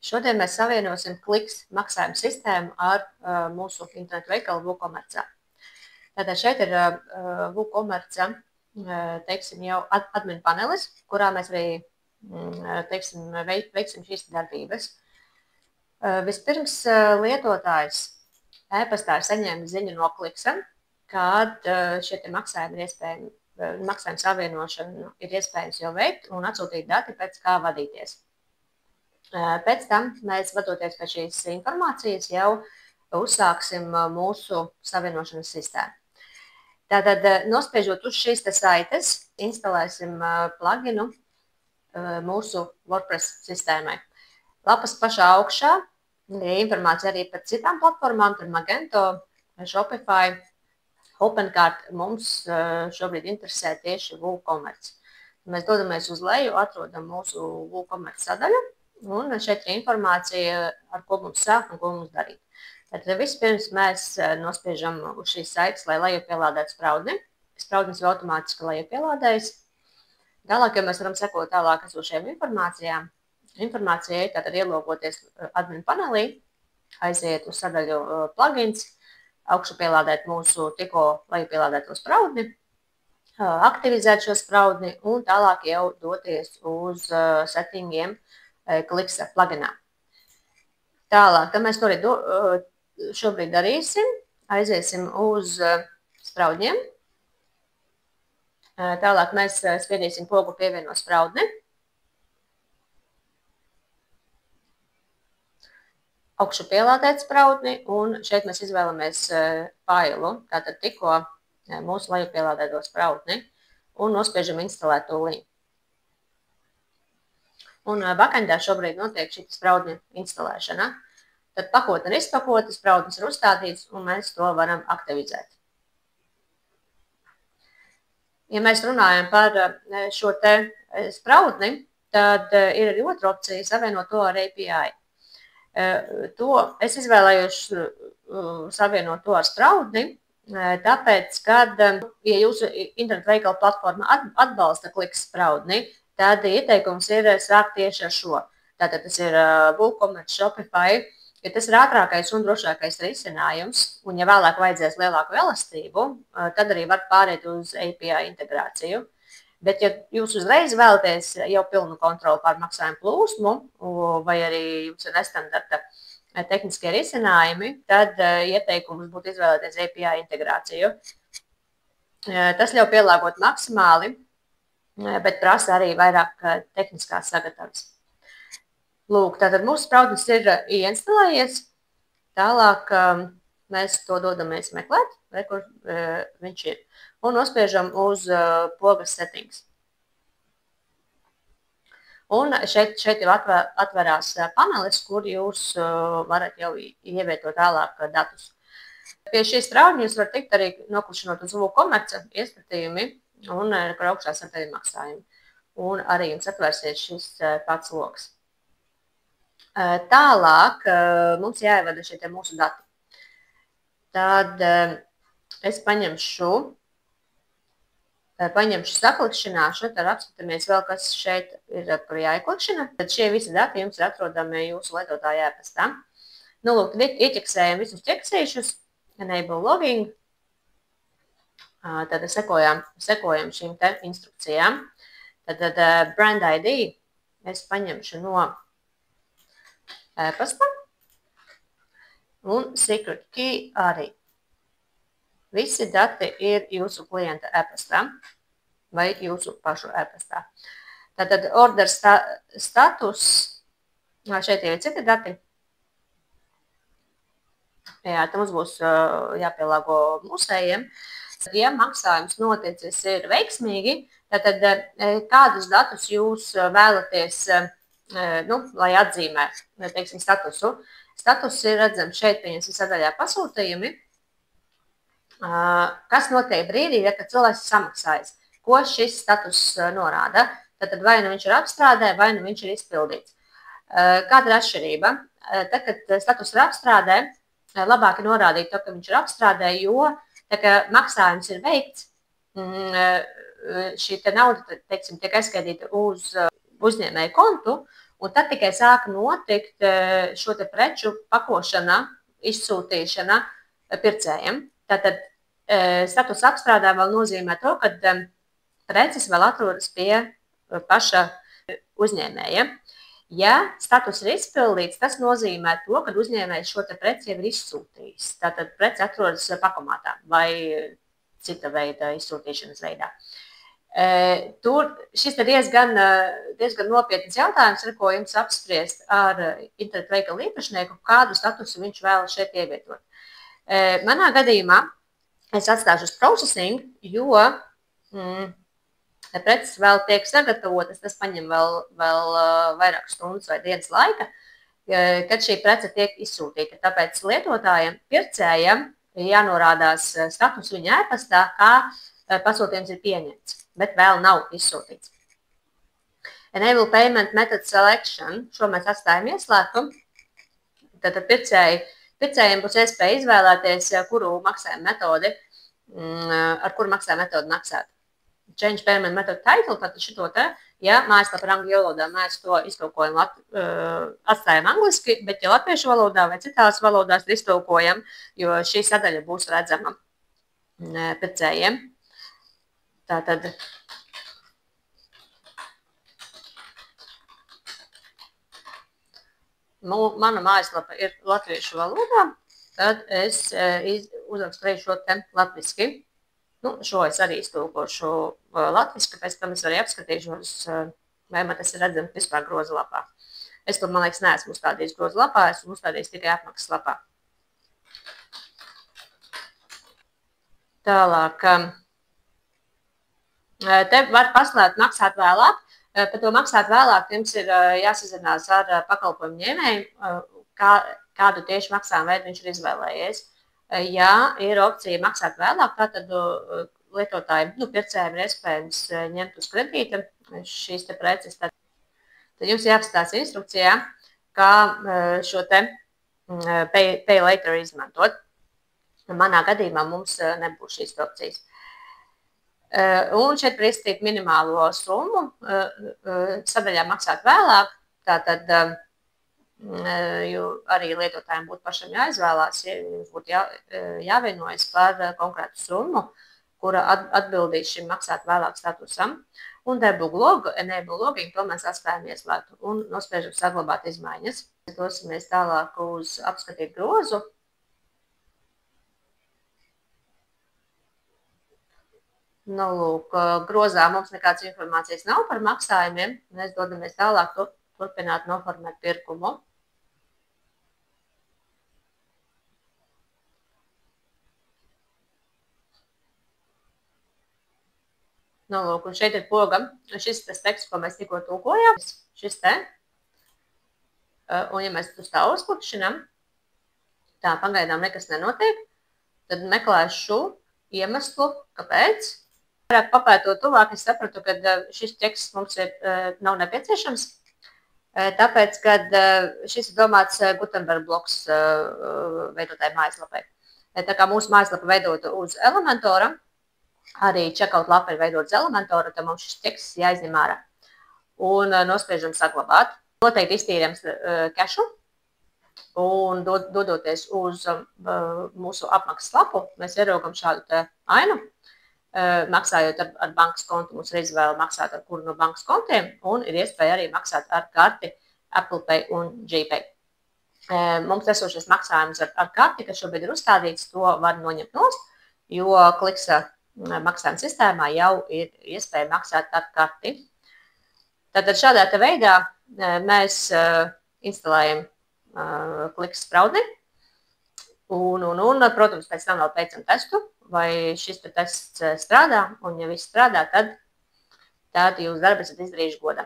Šodien mēs savienosim Kliks maksājumu sistēmu ar mūsu internetu veikalu WooCommerce. Tātad šeit ir WooCommerce, teiksim, jau admin panelis, kurā mēs arī, teiksim, veiksim šīs darbības. Vispirms lietotājs e-pastā ir saņēmis ziņu no Kliksa, kad šie maksājumi ir iespējami, maksājuma savienošana ir iespējams jau veikt un atsūtīt dati pēc kā vadīties. Pēc tam mēs, vadoties pēc šīs informācijas, jau uzsāksim mūsu savienošanas sistēmu. Tātad, nospiežot uz šīs saites, instalēsim pluginu mūsu WordPress sistēmai. Lapas pašā augšā ir informācija arī par citām platformām, par Magento, Shopify, OpenCart. Mums šobrīd interesē tieši WooCommerce. Mēs dodamies uz leju, atrodam mūsu WooCommerce sadaļu. Un šeit ir informācija, ar ko mums sākt un ko mums darīt. Tad vispirms mēs nospiežam uz šīs saites, lai lejupielādētu spraudni. Spraudnis jau automātiski lejupielādējas. Tālāk, ja mēs varam sekot tālāk esošajām informācijām, informācijai tātad ielogoties admin panelī, aiziet uz sadaļu plugins, augšu pielādēt mūsu tikko lejupielādēto spraudni, aktivizēt šo spraudni un tālāk jau doties uz settingiem Kliksa pluginā. Tālāk, kad mēs to arī šobrīd darīsim, aiziesim uz spraudņiem. Tālāk mēs spiedīsim pogu pievienot spraudni. Augšu pielādēt spraudni un šeit mēs izvēlamies failu, tātad tikko mūsu lejupielādēto spraudni un nospiežam instalēt tūlīt. Un backendā šobrīd notiek šī spraudņa instalēšana. Tad pakotne ir izpakota, spraudnis ir uzstādīts, un mēs to varam aktivizēt. Ja mēs runājam par šo te spraudni, tad ir arī otra opcija savienot to ar API. Es izvēlējos savienot to ar spraudni, tāpēc, kad, ja jūsu internetu veikala platforma atbalsta Kliks spraudni, tad ieteikums ir sākt tieši ar šo. Tātad tas ir WooCommerce, Shopify, ja tas ir ātrākais un drošākais risinājums, un ja vēlāk vajadzēs lielāku elastību, tad arī var pāriet uz API integrāciju. Bet, ja jūs uzreiz vēlaties jau pilnu kontroli pār maksājumu plūsmu, vai arī jums ir nestandarta tehniskie risinājumi, tad ieteikums būtu izvēlēties API integrāciju. Tas ļauj pielāgot maksimāli, bet prasa arī vairāk tehniskās sagatavas. Lūk, tātad mūsu spraudnis ir ieinstalējies. Tālāk mēs to dodamies meklēt, kur viņš ir. Un nospiežam uz pogas settings. Un šeit jau atverās panelis, kur jūs varat jau ievietot tālāk datus. Pie šīs spraudņa jūs varat tikt arī noklišanot uz WooCommerce ieskatījumi, un par augšā sadaļu maksājumu. Un arī jums atvērsies šis pats loks. Tālāk mums jāievada šie mūsu dati. Tad es paņemšu saklikšanāšu, tad apskatāmies vēl, kas šeit ir par jāieklikšana. Tad šie visi dati jums ir atrodami jūsu lietotāja e-pastā. Nu, lūk, ieķeksējam visus ķeksīšus, enable logging. Tad sekojam šīm te instrukcijām. Tad brand ID es paņemšu no e-pasta un secret key arī. Visi dati ir jūsu klienta e-pastā vai jūsu pašu e-pastā. Tad order status, šeit ir citi dati. Jā, tam mums būs jāpielāgo mūsējiem. Ja maksājums noticis ir veiksmīgi, tad kādus datus jūs vēlaties, lai atzīmē, teiksim, statusu. Status ir redzams šeit, pieņemsim sadaļā pasūtījumi. Kas notiek brīdī, kad cilvēks ir samaksājis? Ko šis status norāda? Tad vai nu viņš ir apstrādē, vai nu viņš ir izpildīts. Kāda ir atšķirība? Tad, kad status ir apstrādē, labāk ir norādīt to, ka viņš ir apstrādē, jo tā kā maksājums ir veikts, šī nauda, teiksim, tiek aizskaitīta uz uzņēmēju kontu, Un tad tikai sāka notikt šo te preču pakošana, izsūtīšana pircējiem. Tātad status apstrādā vēl nozīmē to, ka preces vēl atrodas pie paša uzņēmēja. Ja status ir izpildīts, tas nozīmē to, ka uzņēmējs šo te preci jau ir izsūtījis. Tātad preci atrodas pakomātā vai cita veida izsūtīšanas veidā. Tur šis ir diezgan nopietns jautājums, ar ko jums apspriest ar internetu veikalu īpašnieku, kādu statusu viņš vēlas šeit ievietot. Manā gadījumā es atstāšu uz processing, jo preces vēl tiek sagatavotas, tas paņem vēl vairākas stundas vai dienas laika, kad šī prece tiek izsūtīta. Tāpēc lietotājiem, pircējiem jānorādās status viņa e-pastā, kā pasūtījums ir pieņemts, bet vēl nav izsūtīts. Enable Payment Method Selection, šo mēs atstājam ieslēgtu. Tātad pircējiem būs iespēja izvēlēties, ar kuru maksājuma metodi maksāt. Change Payment Method Title, tātad šito te, ja mājaslapa ir angļu valodā, mēs to iztulkojam, atstājam angliski, bet ja latviešu valodā vai citās valodās iztulkojam, jo šī sadaļa būs redzama pircējiem. Tātad mana mājaslapa ir latviešu valodā, tad es uzrakstīju šo te latviski. Šo es arī iztulkošu latviski, pēc tam es arī apskatīšos, vai man tas ir redzams vispār groza lapā. Es to, man liekas, neesmu uzstādījis groza lapā, esmu uzstādījis tikai apmaksas lapā. Tālāk. Te var paslēgt maksāt vēlāk. Par to maksāt vēlāk jums ir jāsazinās ar pakalpojumu ņēmēju, kādu tieši maksājumu veidu viņš ir izvēlējies. Ja ir opcija maksāt vēlāk, tad lietotājiem, pircējiem ir iespējams ņemt uz kredīta šīs te preces. Tad jums jāapstās instrukcijā, kā šo te pay later izmantot. Manā gadījumā mums nebūs šīs opcijas. Un šeit var izstīt minimālo summu sadaļā maksāt vēlāk. Tātad jo arī lietotājiem būtu pašam jāizvēlās, jums būtu jāvienojas par konkrētu summu, kura atbildīs šim maksāt vēlāk statusam. Un enable logging, to mēs atstājam ieslēgtu un nospiežam saglabāt izmaiņas. Dosimies tālāk uz apskatīt grozu. Lūk, grozā mums nekādas informācijas nav par maksājumiem. Mēs dodamies tālāk turpināt noformēt pirkumu. Lūk, un šeit ir poga. Šis tas teksts, ko mēs tikko tulkojām. Šis te. Un ja mēs uz tā uzklikšinam, tā pagaidām nekas nenotiek, tad meklēšu iemeslu, kāpēc. Vairāk papētot tuvāk, es sapratu, ka šis teksts mums nav nepieciešams. Tāpēc, kad šis ir domāts Gutenberg bloks veidotāju mājaslapai. Tā kā mūsu mājaslapa veidota uz Elementora, arī checkout lapa ir veidota uz Elementora, tad mums šis teksts jāizņem ārā. Un nospiežam saglabāt. Noteikti iztīrjam kešu un dodoties uz mūsu apmaksas lapu, mēs ieraugam šādu te ainu. Maksājot ar bankas kontu, mums ir izvēle maksāt ar kuru no bankas kontiem un ir iespēja arī maksāt ar karti Apple Pay un GPay. Mums esošais maksājums ar karti, kas šobrīd ir uzstādīts, to var noņemt nost, jo Kliksa maksājuma sistēmā jau ir iespēja maksāt ar karti. Tātad šādā te veidā mēs instalējam Kliksa spraudni un, protams, pēc tam vēl veicam testu, vai šis tests strādā, un ja viss strādā, tad jūs darbu esat izdarījuši godam.